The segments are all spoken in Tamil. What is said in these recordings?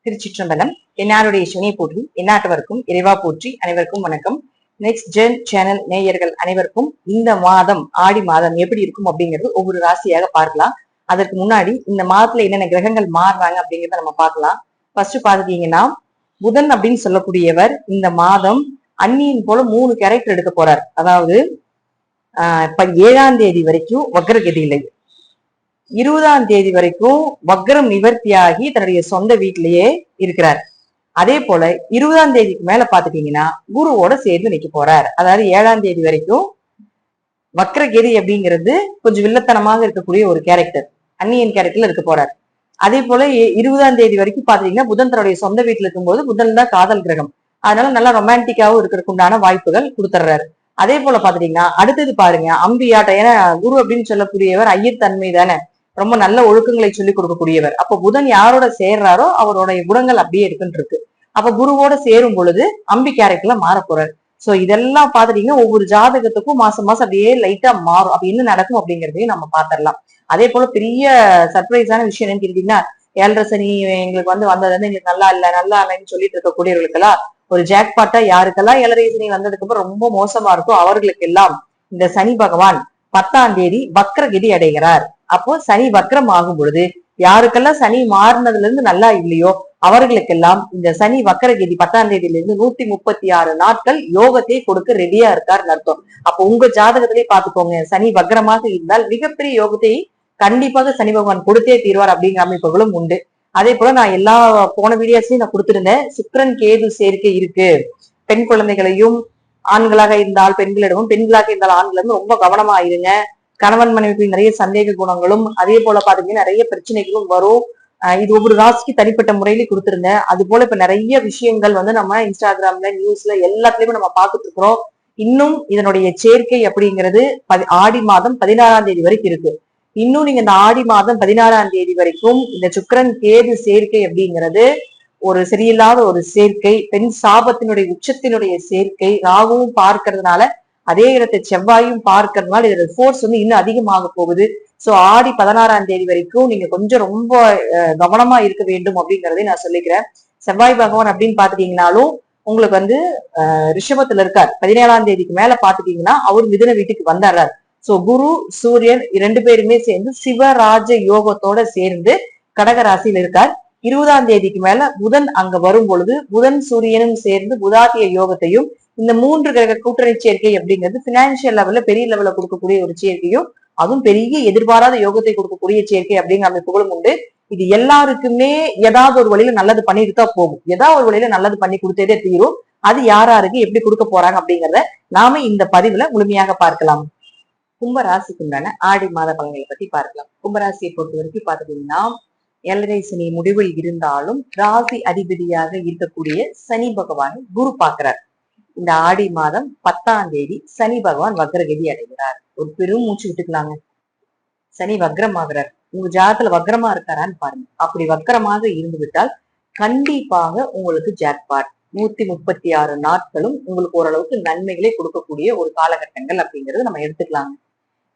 திருச்சிற்றம்பலம். என்னாருடைய சிவனை போற்றி எந்நாட்டவருக்கும் இறைவா போற்றி. அனைவருக்கும் வணக்கம். நெக்ஸ்ட் ஜென் சேனல் நேயர்கள் அனைவருக்கும் இந்த மாதம் ஆடி மாதம் எப்படி இருக்கும் அப்படிங்கிறது ஒவ்வொரு ராசியாக பார்க்கலாம். அதற்கு முன்னாடி இந்த மாதத்துல என்னென்ன கிரகங்கள் மாறுறாங்க அப்படிங்கிறத நம்ம பார்க்கலாம். ஃபர்ஸ்ட் பாத்துட்டீங்கன்னா புதன் அப்படின்னு சொல்லக்கூடியவர் இந்த மாதம் அந்நியின் போல 3 கேரக்டர் எடுக்க போறார். அதாவது இப்ப 7ஆம் தேதி வரைக்கும் வக்ரகதியில, 20ஆம் தேதி வரைக்கும் வக்ரம் நிவர்த்தியாகி தன்னுடைய சொந்த வீட்டிலேயே இருக்கிறார். அதே போல 20ஆம் தேதிக்கு மேல பாத்துட்டீங்கன்னா குருவோட சேர்ந்து நிக்க போறார். அதாவது 7ஆம் தேதி வரைக்கும் வக்ரகதி அப்படிங்கிறது கொஞ்சம் வில்லத்தனமாக இருக்கக்கூடிய ஒரு கேரக்டர், அந்நியன் கேரக்டர்ல இருக்க போறார். அதே போல 20ஆம் தேதி வரைக்கும் பாத்தீங்கன்னா புதன் தன்னுடைய சொந்த வீட்டுல இருக்கும்போது புதன் தான் காதல் கிரகம், அதனால நல்லா ரொமான்டிக்காவும் இருக்கிறதுக்கு உண்டான வாய்ப்புகள் கொடுத்துட்றாரு. அதே போல பாத்துட்டீங்கன்னா அடுத்தது பாருங்க அம்பியாட்டம். ஏன்னா குரு அப்படின்னு சொல்லக்கூடியவர் ஐயத்தன்மை தானே, ரொம்ப நல்ல ஒழுக்கங்களை சொல்லி கொடுக்கக்கூடியவர். அப்ப புதன் யாரோட சேர்றாரோ அவருடைய குணங்கள் அப்படியே இருக்குன்னு இருக்கு. அப்ப குருவோட சேரும் பொழுது அம்பி கேரக்டர்ல மாற போறாரு. சோ இதெல்லாம் பாத்துட்டீங்கன்னா ஒவ்வொரு ஜாதகத்துக்கும் மாசம் மாசம் அப்படியே லைட்டா மாறும். அப்ப என்ன நடக்கும் அப்படிங்கறதையும் நம்ம பாத்திரலாம். அதே போல பெரிய சர்ப்ரைஸான விஷயம் என்னன்னு கேட்டீங்கன்னா 7.5 சனி எங்களுக்கு வந்தது வந்து எங்களுக்கு நல்லா இல்லைன்னு சொல்லிட்டு இருக்கக்கூடியவர்களுக்கெல்லாம் ஒரு ஜாக்பாட்டா, யாருக்கெல்லாம் 7.5 சனி வந்ததுக்கு அப்புறம் ரொம்ப மோசமா இருக்கும் அவர்களுக்கு எல்லாம் இந்த சனி பகவான் 10ஆம் தேதி வக்ரகதி அடைகிறார். அப்போ சனி வக்ரம் ஆகும் பொழுது யாருக்கெல்லாம் சனி மாறினதுல இருந்து நல்லா இல்லையோ அவர்களுக்கெல்லாம் இந்த சனி வக்ரகதி 10ஆம் தேதியில இருந்து 136 நாட்கள் யோகத்தை கொடுக்க ரெடியா இருக்காருன்னு அர்த்தம். அப்போ உங்க ஜாதகத்திலேயே பாத்துக்கோங்க, சனி வக்ரமாக இருந்தால் மிகப்பெரிய யோகத்தை கண்டிப்பாக சனி பகவான் கொடுத்தே தீர்வார் அப்படிங்கிற அமைப்புகளும் உண்டு. அதே போல நான் எல்லா போன வீடியோஸ்லயும் நான் கொடுத்திருந்தேன், சுக்கிரன் கேது சேர்க்கை இருக்கு. பெண் குழந்தைகளையும் ஆண்களாக இருந்தால் பெண்களிடமும், பெண்களாக இருந்தால் ஆண்களிடமும் ரொம்ப கவனமா இருங்க. கணவன் மனைவிக்கு நிறைய சந்தேக குணங்களும் அதே போல பாத்தீங்கன்னா நிறைய பிரச்சனைகளும் வரும். இது ஒவ்வொரு ராசிக்கு தனிப்பட்ட முறையில கொடுத்திருந்தேன். அது போல இப்ப நிறைய விஷயங்கள் வந்து நம்ம இன்ஸ்டாகிராம்ல நியூஸ்ல எல்லாத்துலயுமே நம்ம பார்த்துட்டு இருக்கிறோம். இன்னும் இதனுடைய சேர்க்கை அப்படிங்கிறது ஆடி மாதம் 16ஆம் தேதி வரைக்கும் இருக்கு. இன்னும் நீங்க இந்த ஆடி மாதம் 16ஆம் தேதி வரைக்கும் இந்த சுக்கிரன் கேது சேர்க்கை அப்படிங்கிறது ஒரு சரியில்லாத ஒரு சேர்க்கை, பெண் சாபத்தினுடைய உச்சத்தினுடைய சேர்க்கை, ராகுவும் பார்க்கறதுனால அதே இடத்தை செவ்வாயும் பார்க்கறதுனால இதோட ஃபோர்ஸ் வந்து இன்னும் அதிகமாக போகுது. சோ ஆடி 16ஆம் தேதி வரைக்கும் நீங்க கொஞ்சம் ரொம்ப கவனமா இருக்க வேண்டும் அப்படிங்கறதை நான் சொல்லிக்கிறேன். செவ்வாய் பகவான் அப்படின்னு பாத்துட்டீங்கன்னாலும் உங்களுக்கு வந்து ரிஷபத்துல இருக்கார். 17ஆம் தேதிக்கு மேல பாத்துட்டீங்கன்னா அவர் மிதுன வீட்டுக்கு வந்துடுறார். சோ குரு சூரியன் 2 பேருமே சேர்ந்து சிவராஜ யோகத்தோட சேர்ந்து கடக ராசியில இருக்கார். 20ஆம் தேதிக்கு மேல புதன் அங்க வரும் பொழுது புதன் சூரியனும் சேர்ந்து புதாத்திய யோகத்தையும், இந்த 3 கிரக கூட்டணி சேர்க்கை அப்படிங்கிறது பினான்சியல் லெவல்ல பெரிய லெவல்ல கொடுக்கக்கூடிய ஒரு சேர்க்கையும், அதுவும் பெரிய எதிர்பாராத யோகத்தை கொடுக்கக்கூடிய சேர்க்கை அப்படிங்கிற அமைப்புகளும் உண்டு. இது எல்லாருக்குமே ஏதாவது ஒரு வழியில நல்லது பண்ணிட்டு தான் போகும், ஏதாவது ஒரு வழியில நல்லது பண்ணி கொடுத்ததே தீரும். அது யாராருக்கு எப்படி கொடுக்க போறாங்க அப்படிங்கிறத நாம இந்த பதிவுல முழுமையாக பார்க்கலாம். கும்பராசிக்குண்டான ஆடி மாத பலன்களை பத்தி பார்க்கலாம். கும்பராசியை பொறுத்த வரைக்கும் பாத்தீங்கன்னா 7.5 சனி முடிவில் இருந்தாலும் ராசி அதிபதியாக இருக்கக்கூடிய சனி பகவான் குரு பாக்குறார். இந்த ஆடி மாதம் 10ஆம் தேதி சனி பகவான் வக்ரகதி அடைகிறார். ஒரு பெரும் மூச்சு விட்டுக்கலாங்க. சனி வக்ரம் ஆகிறார். உங்க ஜாதகத்துல வக்ரமா இருக்காரான்னு பாருங்க. அப்படி வக்ரமாக இருந்து விட்டால் கண்டிப்பாக உங்களுக்கு ஜாக்பாட் 136 நாட்களும் உங்களுக்கு ஓரளவுக்கு நன்மைகளை கொடுக்கக்கூடிய ஒரு காலகட்டங்கள் அப்படிங்கறது நம்ம எடுத்துக்கலாங்க.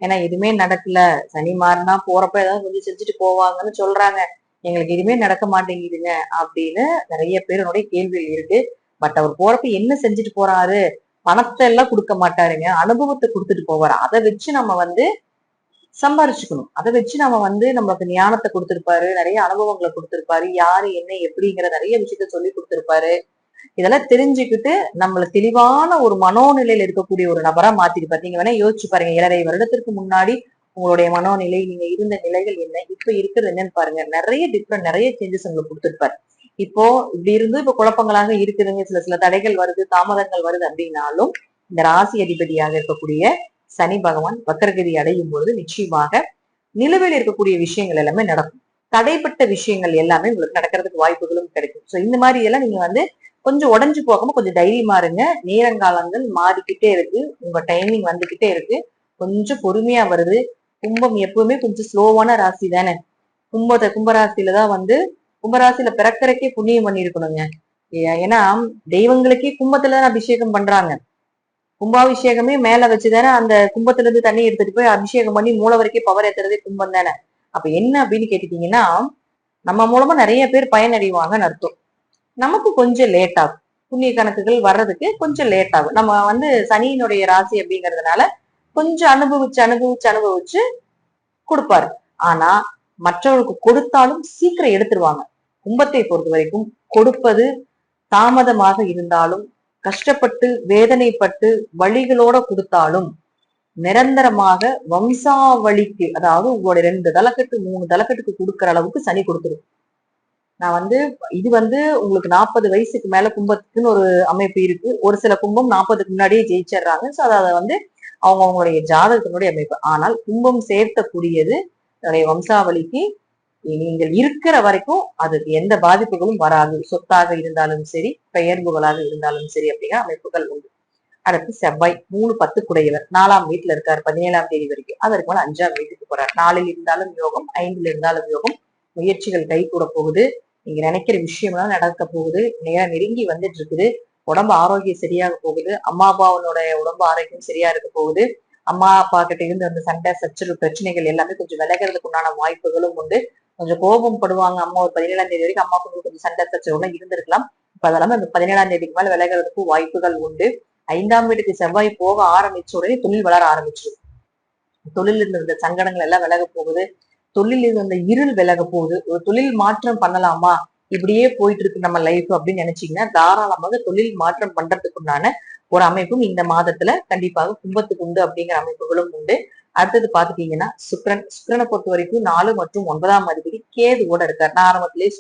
ஏன்னா எதுவுமே நடக்கல, சனி மாறினா போறப்ப ஏதாவது கொஞ்சம் செஞ்சுட்டு போவாங்கன்னு சொல்றாங்க, எங்களுக்கு எதுவுமே நடக்க மாட்டேங்குதுங்க அப்படின்னு நிறைய பேருடைய கேள்விகள் இருக்கு. பட் அவர் போறப்ப என்ன செஞ்சுட்டு போறாரு, பணத்தை எல்லாம் கொடுக்க மாட்டாருங்க, அனுபவத்தை கொடுத்துட்டு போவாரு. அதை வச்சு நம்ம வந்து சம்பாரிச்சுக்கணும். அதை வச்சு நம்ம வந்து நம்மளுக்கு ஞானத்தை கொடுத்திருப்பாரு, நிறைய அனுபவங்களை கொடுத்திருப்பாரு, யாரு என்ன எப்படிங்கிற நிறைய விஷயத்த சொல்லி கொடுத்திருப்பாரு. இதெல்லாம் தெரிஞ்சுக்கிட்டு நம்மள தெளிவான ஒரு மனோநிலையில இருக்கக்கூடிய ஒரு நபரா மாத்திருப்பாரு. நீங்க வேணா யோசிச்சு பாருங்க, 7.5 வருடத்திற்கு முன்னாடி உங்களுடைய மனோநிலை, நீங்க இருந்த நிலைகள் என்ன, இப்ப இருக்கிறது என்னன்னு பாருங்க. நிறைய டிஃப்ரெண்ட், நிறைய சேஞ்சஸ் உங்களுக்கு கொடுத்துருப்பாரு. இப்போ இப்படி இருந்து இப்ப குழப்பங்களாக இருக்குதுங்க, சில தடைகள் வருது, தாமதங்கள் வருது அப்படின்னாலும் இந்த ராசி அதிபதியாக இருக்கக்கூடிய சனி பகவான் வக்ரகதி அடையும் பொழுது நிச்சயமாக நிலுவையில் இருக்கக்கூடிய விஷயங்கள் எல்லாமே நடக்கும். தடைப்பட்ட விஷயங்கள் எல்லாமே உங்களுக்கு நடக்கிறதுக்கு வாய்ப்புகளும் கிடைக்கும். சோ இந்த மாதிரி எல்லாம் நீங்க வந்து கொஞ்சம் உடஞ்சு போகாம கொஞ்சம் தைரியமா இருங்க. நேரங்காலங்கள் மாறிக்கிட்டே இருக்கு, உங்க டைமிங் வந்துகிட்டே இருக்கு, கொஞ்சம் பொறுமையா வருது. கும்பம் எப்பவுமே கொஞ்சம் ஸ்லோவான ராசி தானே. கும்பராசியிலதான் வந்து கும்பராசியில பிறக்கறக்கே புண்ணியம் பண்ணி இருக்கணுங்க. ஏன்னா தெய்வங்களுக்கே கும்பத்துலதான் அபிஷேகம் பண்றாங்க. கும்பாபிஷேகமே மேல வச்சுதானே அந்த கும்பத்துல இருந்து தண்ணி எடுத்துட்டு போய் அபிஷேகம் பண்ணி மூளை வரைக்கும் பவர் ஏத்துறதே கும்பம் தானே. அப்ப என்ன அப்படின்னு கேட்டுட்டீங்கன்னா நம்ம மூலமா நிறைய பேர் பயனடைவாங்கன்னு அர்த்தம். நமக்கு கொஞ்சம் லேட் ஆகும். புண்ணிய கணக்குகள் வர்றதுக்கு கொஞ்சம் லேட் ஆகும். நம்ம சனியினுடைய ராசி அப்படிங்கறதுனால கொஞ்சம் அனுபவிச்சு கொடுப்பாரு. ஆனா மற்றவர்களுக்கு கொடுத்தாலும் சீக்கிரம் எடுத்துருவாங்க. கும்பத்தை பொறுத்த வரைக்கும் கொடுப்பது தாமதமாக இருந்தாலும், கஷ்டப்பட்டு வேதனைப்பட்டு வழிகளோட கொடுத்தாலும் நிரந்தரமாக வம்சாவளிக்கு, அதாவது உங்களோட 2 தலைக்கட்டு 3 தலைக்கட்டுக்கு கொடுக்குற அளவுக்கு சனி கொடுத்துரும். நான் இது உங்களுக்கு 40 வயசுக்கு மேல கும்பத்துக்குன்னு ஒரு அமைப்பு இருக்கு. ஒரு சில கும்பம் 40க்கு முன்னாடியே ஜெயிச்சிடுறாங்க. சோ அதை அவங்களுடைய ஜாதகத்தினுடைய அமைப்பு. ஆனால் கும்பம் சேர்த்தக்கூடியது என்னுடைய வம்சாவளிக்கு நீங்கள் இருக்கிற வரைக்கும் அதுக்கு எந்த பாதிப்புகளும் வராது. சொத்தாக இருந்தாலும் சரி, பெயர்வுகளாக இருந்தாலும் சரி அப்படிங்கிற அமைப்புகள் உண்டு. அடுத்து செவ்வாய் 3-10 குடையவர் 4ஆம் வீட்டுல இருக்காரு 17ஆம் தேதி வரைக்கும். அதற்கு மேல 5ஆம் வீட்டுக்கு போறாரு. 4ல் இருந்தாலும் யோகம், 5ல் இருந்தாலும் யோகம். முயற்சிகள் கை கூட போகுது. நீங்க நினைக்கிற விஷயம்லாம் நடக்க போகுது. நேரம் நெருங்கி வந்துட்டு இருக்குது. உடம்பு ஆரோக்கியம் சரியாக போகுது. அம்மா அப்பாவனுடைய உடம்பு ஆரோக்கியம் சரியா இருக்க போகுது. அம்மா அப்பா கிட்ட இருந்து அந்த சண்டை சச்சரவு பிரச்சனைகள் எல்லாமே கொஞ்சம் விலகிறதுக்கு உண்டான வாய்ப்புகளும் உண்டு. கொஞ்சம் கோபம் படுவாங்க. அம்மா ஒரு 17ஆம் தேதி வரைக்கும் அம்மா கொஞ்சம் சண்டை சச்சரவுலாம் இருந்திருக்கலாம். இப்ப அதெல்லாம் அந்த 17ஆம் தேதிக்கு மேல விலகிறதுக்கு வாய்ப்புகள் உண்டு. 5ஆம் வீட்டுக்கு செவ்வாய் போக ஆரம்பிச்ச உடனே தொழில் வளர ஆரம்பிச்சிடும். தொழில் இருந்த சங்கடங்கள் எல்லாம் விலக போகுது. தொழில் இருந்த இருள் விலக போகுது. ஒரு தொழில் மாற்றம் பண்ணலாமா, இப்படியே போயிட்டு இருக்கு நம்ம லைஃப் அப்படின்னு நினைச்சீங்கன்னா தாராளமாக தொழில் மாற்றம் பண்றதுக்குண்டான ஒரு அமைப்பும் இந்த மாதத்துல கண்டிப்பாக கும்பத்துக்கு உண்டு அப்படிங்கிற அமைப்புகளும் உண்டு. அடுத்தது பாத்துட்டீங்கன்னா சுக்கிரனை பொறுத்த வரைக்கும் 4 மற்றும் 9ஆம் அதிபதி கேதுவோட இருக்காரு. நான் ஆரம்பத்திலேயே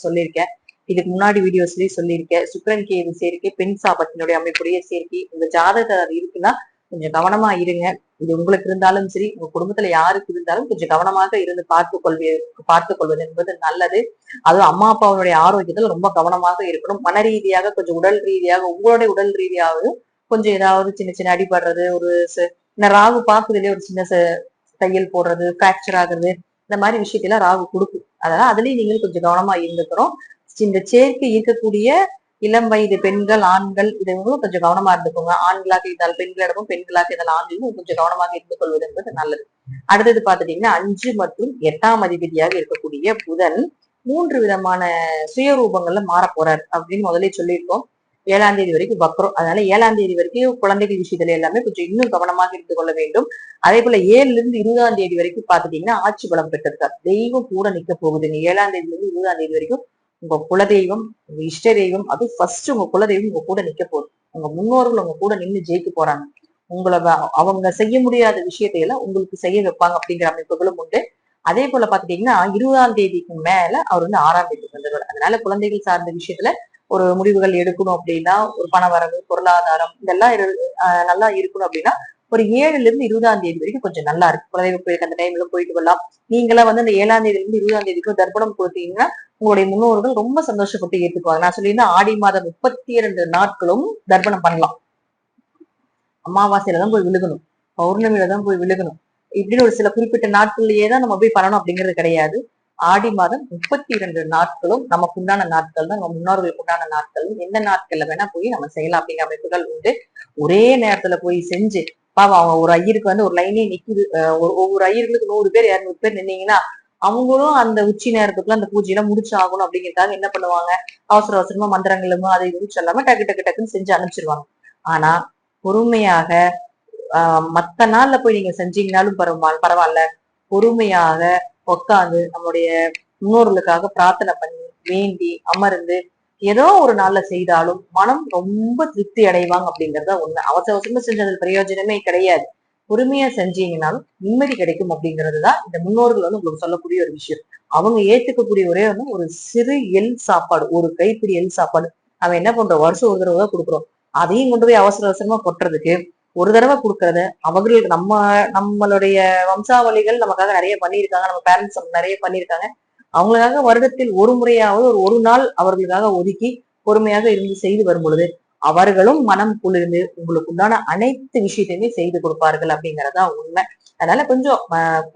சொல்லியிருக்கேன். இதுக்கு முன்னாடி வீடியோஸ்லயே சொல்லியிருக்கேன். சுக்கிரன் கேது சேர்க்கை பெண் சாபத்தினுடைய அமைப்புடைய சேர்க்கை உங்க ஜாதகத்தில் இருக்குன்னா கொஞ்சம் கவனமா இருங்க. இது உங்களுக்கு இருந்தாலும் சரி, உங்க குடும்பத்துல யாருக்கு இருந்தாலும் கொஞ்சம் கவனமாக இருந்து பார்த்து கொள்வது என்பது நல்லது. அதுவும் அம்மா அப்பாவுடைய ஆரோக்கியத்துல ரொம்ப கவனமாக இருக்கணும். மன ரீதியாக கொஞ்சம் உடல் ரீதியாக உங்களுடைய உடல் ரீதியாகவும் கொஞ்சம் ஏதாவது சின்ன சின்ன அடிபடுறது, ஒரு ராகு பாக்குறதுலயே ஒரு சின்ன தையல் போடுறது, பிராக்சர் ஆகுறது, இந்த மாதிரி விஷயத்தெல்லாம் ராகு கொடுக்கும். அதனால அதுலயும் நீங்களும் கொஞ்சம் கவனமா இருந்துக்கிறோம். இந்த சேர்க்கை இருக்கக்கூடிய இளம் வயது பெண்கள் ஆண்கள் இதுவும் கொஞ்சம் கவனமா இருந்துக்கோங்க. ஆண்களாக இருந்தால் பெண்களிடமும், பெண்களாக இருந்தால் ஆண்களும் கொஞ்சம் கவனமாக இருந்து கொள்வது என்பது நல்லது. அடுத்தது பாத்துட்டீங்கன்னா 5 மற்றும் 8ஆம் அதிபதியாக இருக்கக்கூடிய புதன் 3 விதமான சுயரூபங்கள்ல மாற போறாரு அப்படின்னு முதலே சொல்லியிருக்கோம். 7ஆம் தேதி வரைக்கும் வக்ரம். அதனால 7ஆம் தேதி வரைக்கும் குழந்தைகள் விஷயத்துல எல்லாமே கொஞ்சம் இன்னும் கவனமாக இருந்து கொள்ள வேண்டும். அதே போல 7ல இருந்து 20ஆம் தேதி வரைக்கும் பாத்துட்டீங்கன்னா ஆட்சி பலம் பெற்றிருக்கார். தெய்வம் கூட நிக்க போகுது. 7ஆம் தேதியில இருந்து 20ஆம் தேதி வரைக்கும் உங்க குலதெய்வம், உங்க இஷ்ட தெய்வம், அது ஃபர்ஸ்ட் உங்க குலதெய்வம் உங்க கூட நிக்க போகுது. உங்க முன்னோர்கள் உங்க கூட நின்று ஜெயிக்க போறாங்க. உங்களை அவங்க செய்ய முடியாத விஷயத்தையெல்லாம் உங்களுக்கு செய்ய வைப்பாங்க அப்படிங்கிற அமைப்புகளும் உண்டு. அதே போல பாத்துட்டீங்கன்னா 20ஆம் தேதிக்கு மேல அவர் 6ஆம் தேதிக்கு வந்துடுவார். அதனால குழந்தைகள் சார்ந்த விஷயத்துல ஒரு முடிவுகள் எடுக்கணும் அப்படின்னா, ஒரு பண வரவு, பொருளாதாரம் இதெல்லாம் நல்லா இருக்கணும் அப்படின்னா ஒரு 7ல இருந்து 20ஆம் தேதி வரைக்கும் கொஞ்சம் நல்லா இருக்கு. குலதெய்வ கோயிலுக்கு அந்த டைம்ல போயிட்டு வரலாம். நீங்களாம் அந்த 7ஆம் தேதியில இருந்து 20ஆம் தேதிக்கும் தர்ப்பணம் கொடுத்தீங்கன்னா உங்களுடைய முன்னோர்கள் ரொம்ப சந்தோஷப்பட்டு ஏத்துக்குவாங்க. நான் சொல்லியிருந்தேன் ஆடி மாதம் 32 நாட்களும் தர்ப்பணம் பண்ணலாம். அமாவாசையில தான் போய் விழுகணும், பௌர்ணமியில தான் போய் விழுகணும், இப்படின்னு ஒரு சில குறிப்பிட்ட நாட்கள்லயே தான் நம்ம போய் பண்ணணும் அப்படிங்கிறது கிடையாது. ஆடி மாதம் 32 நாட்களும் நமக்கு உண்டான நாட்கள் தான், நம்ம முன்னோர்களுக்கு உண்டான நாட்கள். எந்த நாட்கள்ல வேணா போய் நம்ம செய்யலாம் அப்படிங்கிற அமைப்புகள் உண்டு. ஒரே நேரத்துல போய் செஞ்சு பாவம் அவங்க ஒரு ஐயருக்கு ஒரு லைனே நிக்குது. ஒவ்வொரு ஐயர்களுக்கு 100 பேர் 200 பேர் நின்னீங்கன்னா அவங்களும் அந்த உச்சி நேரத்துக்குள்ள அந்த பூஜையெல்லாம் முடிச்சு ஆகணும் அப்படிங்கிறதுக்காக என்ன பண்ணுவாங்க, அவசர அவசரமா மந்திரங்களும் அதை இதுவும் சொல்லாம டக்கு டக்கு டக்குன்னு செஞ்சு அனுப்பிச்சிருவாங்க. ஆனா பொறுமையாக மத்த நாள்ல போய் நீங்க செஞ்சீங்கன்னாலும் பரவாயில்ல, பொறுமையாக உட்காந்து நம்முடைய முன்னோர்களுக்காக பிரார்த்தனை பண்ணி வேண்டி அமர்ந்து ஏதோ ஒரு நாள்ல செய்தாலும் மனம் ரொம்ப திருப்தி அடைவாங்க அப்படிங்கறத உண்மை. அவசர அவசரமா செஞ்சது பிரயோஜனமே கிடையாது. பொறுமையா செஞ்சீங்கன்னாலும் நிம்மதி கிடைக்கும் அப்படிங்கிறதுதான் இந்த முன்னோர்கள் உங்களுக்கு சொல்லக்கூடிய ஒரு விஷயம். அவங்க ஏத்துக்கக்கூடிய ஒரே ஒரு சிறு எள் சாப்பாடு, ஒரு கைப்பிடி எள் சாப்பாடு. அவன் என்ன பண்றோம், வருஷம் ஒரு தடவை தான் கொடுக்குறோம். அதையும் கொண்டு போய் அவசர அவசரமா கொட்டுறதுக்கு ஒரு தடவை கொடுக்கறத அவர்களுக்கு நம்மளுடைய வம்சாவளிகள் நமக்காக நிறைய பண்ணியிருக்காங்க, நம்ம பேரண்ட்ஸ் நிறைய பண்ணியிருக்காங்க. அவங்களுக்காக வருடத்தில் ஒரு முறையாவது ஒரு நாள் அவர்களுக்காக ஒதுக்கி பொறுமையாக இருந்து செய்து வரும் பொழுது அவர்களும் மனம் குளிர்ந்து உங்களுக்கு உண்டான அனைத்து விஷயத்தையுமே செய்து கொடுப்பார்கள் அப்படிங்கறதா உண்மை. அதனால கொஞ்சம்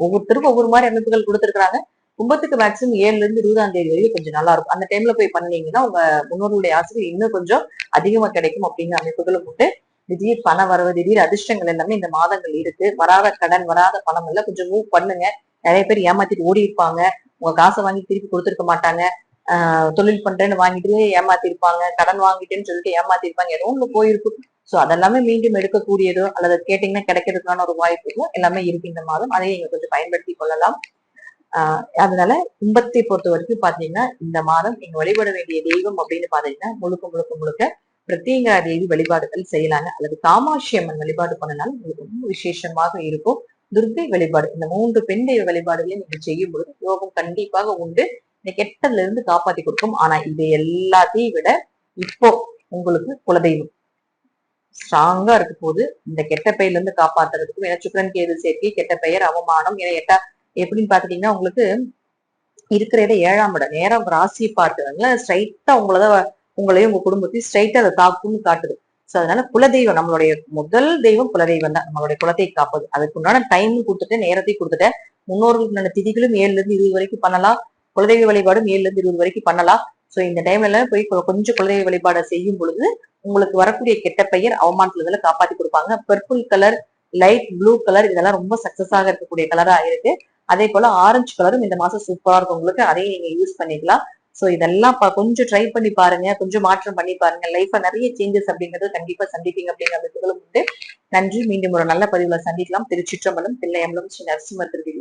ஒவ்வொருத்தருக்கும் ஒவ்வொரு மாதிரி அமைப்புகள் கொடுத்திருக்கிறாங்க. கும்பத்துக்கு மேக்சிமம் 7ல இருந்து 20ஆம் தேதி வரைக்கும் கொஞ்சம் நல்லா இருக்கும். அந்த டைம்ல போய் பண்ணீங்கன்னா உங்க முன்னோர்களுடைய ஆசிரியர் இன்னும் கொஞ்சம் அதிகமா கிடைக்கும் அப்படிங்கிற அமைப்புகளும் உண்டு. திடீர் பண வரவு, திடீர் அதிர்ஷ்டங்கள் எல்லாமே இந்த மாதங்கள் இருக்கு. வராத கடன், வராத பணம் எல்லாம் கொஞ்சம் மூவ் பண்ணுங்க. நிறைய பேர் ஏமாத்திட்டு ஓடி இருப்பாங்க. உங்க காசை வாங்கி திருப்பி கொடுத்துருக்க மாட்டாங்க. தொழில் பண்றேன்னு வாங்கிட்டு ஏமாத்திருப்பாங்க, கடன் வாங்கிட்டேன்னு சொல்லிட்டு ஏமாத்திருப்பாங்க, ஏதோ ஒண்ணு போயிருக்கும். சோ அதெல்லாமே மீண்டும் எடுக்கக்கூடியதோ அல்லது கேட்டீங்கன்னா கிடைக்கிறதுக்கான ஒரு வாய்ப்புகளோ எல்லாமே இருக்கு இந்த மாதம். அதையும் நீங்க கொஞ்சம் பயன்படுத்தி கொள்ளலாம். அதனால கும்பத்தை பொறுத்த வரைக்கும் பாத்தீங்கன்னா இந்த மாதம் நீங்க வழிபட வேண்டிய தெய்வம் அப்படின்னு பாத்தீங்கன்னா முழுக்க முழுக்க முழுக்க பிரத்யங்கரா தேவி வழிபாடுகள் செய்யலாங்க, அல்லது காமாட்சி அம்மன் வழிபாடு பண்ணனாலும் உங்களுக்கு ரொம்ப விசேஷமாக இருக்கும். துர்க்கை வழிபாடு, இந்த 3 பெண் தெய்வ வழிபாடுகளையும் நீங்க செய்யும் பொழுது யோகம் கண்டிப்பாக உண்டு. இந்த கெட்டதுல இருந்து காப்பாத்தி கொடுக்கும். ஆனா இது எல்லாத்தையும் விட இப்போ உங்களுக்கு குலதெய்வம் ஸ்ட்ராங்கா இருக்க போது இந்த கெட்ட பெயர்ல இருந்து காப்பாத்துறதுக்கும். ஏன்னா சுக்கிரன் கேது சேர்க்கை, கெட்ட பெயர், அவமானம், ஏன்னா எப்படின்னு பாத்துட்டீங்கன்னா உங்களுக்கு இருக்கிற இடம் 7ஆம் இடம், நேரம் ராசியை பார்த்து ஸ்ட்ரைட்டா உங்களையும் உங்க குடும்பத்தையும் ஸ்ட்ரைட்டா அதை தாக்கும்னு காட்டுது. சோ அதனால குலதெய்வம், நம்மளுடைய முதல் தெய்வம் குலதெய்வம் தான், நம்மளுடைய குலத்தை காப்பது. அதுக்கு உண்டான டைமும் கொடுத்துட்டேன், நேரத்தையும் கொடுத்துட்டேன். முன்னோர்களுக்கு திதிகளும் 7ல இருந்து 20 வரைக்கும் பண்ணலாம். குலதெய்வ வழிபாடும் 7ல இருந்து 20 வரைக்கும் பண்ணலாம். சோ இந்த டைம்ல போய் கொஞ்சம் குலதெய்வ வழிபாடை செய்யும் பொழுது உங்களுக்கு வரக்கூடிய கெட்ட பெயர், அவமானத்துல காப்பாத்தி கொடுப்பாங்க. Purple colour, light blue colour இதெல்லாம் ரொம்ப சக்சஸாக இருக்கக்கூடிய கலரா இருக்கு. அதே போல ஆரஞ்சு கலரும் இந்த மாசம் சூப்பரா இருக்கும் உங்களுக்கு, அதையும் நீங்க யூஸ் பண்ணிக்கலாம். சோ இதெல்லாம் கொஞ்சம் ட்ரை பண்ணி பாருங்க, கொஞ்சம் மாற்றம் பண்ணி பாருங்க. லைஃப்ல நிறைய சேஞ்சஸ் அப்படிங்கிறது கண்டிப்பா சந்திப்பீங்க அப்படிங்கிற அமைப்புகளும் உண்டு. நன்றி. மீண்டும் ஒரு நல்ல பதிவுல சந்திக்கலாம். திருச்சிற்றம்பலம், தில்லையம்பலம், ஸ்ரீ நரசிம்மர் திருவிழா.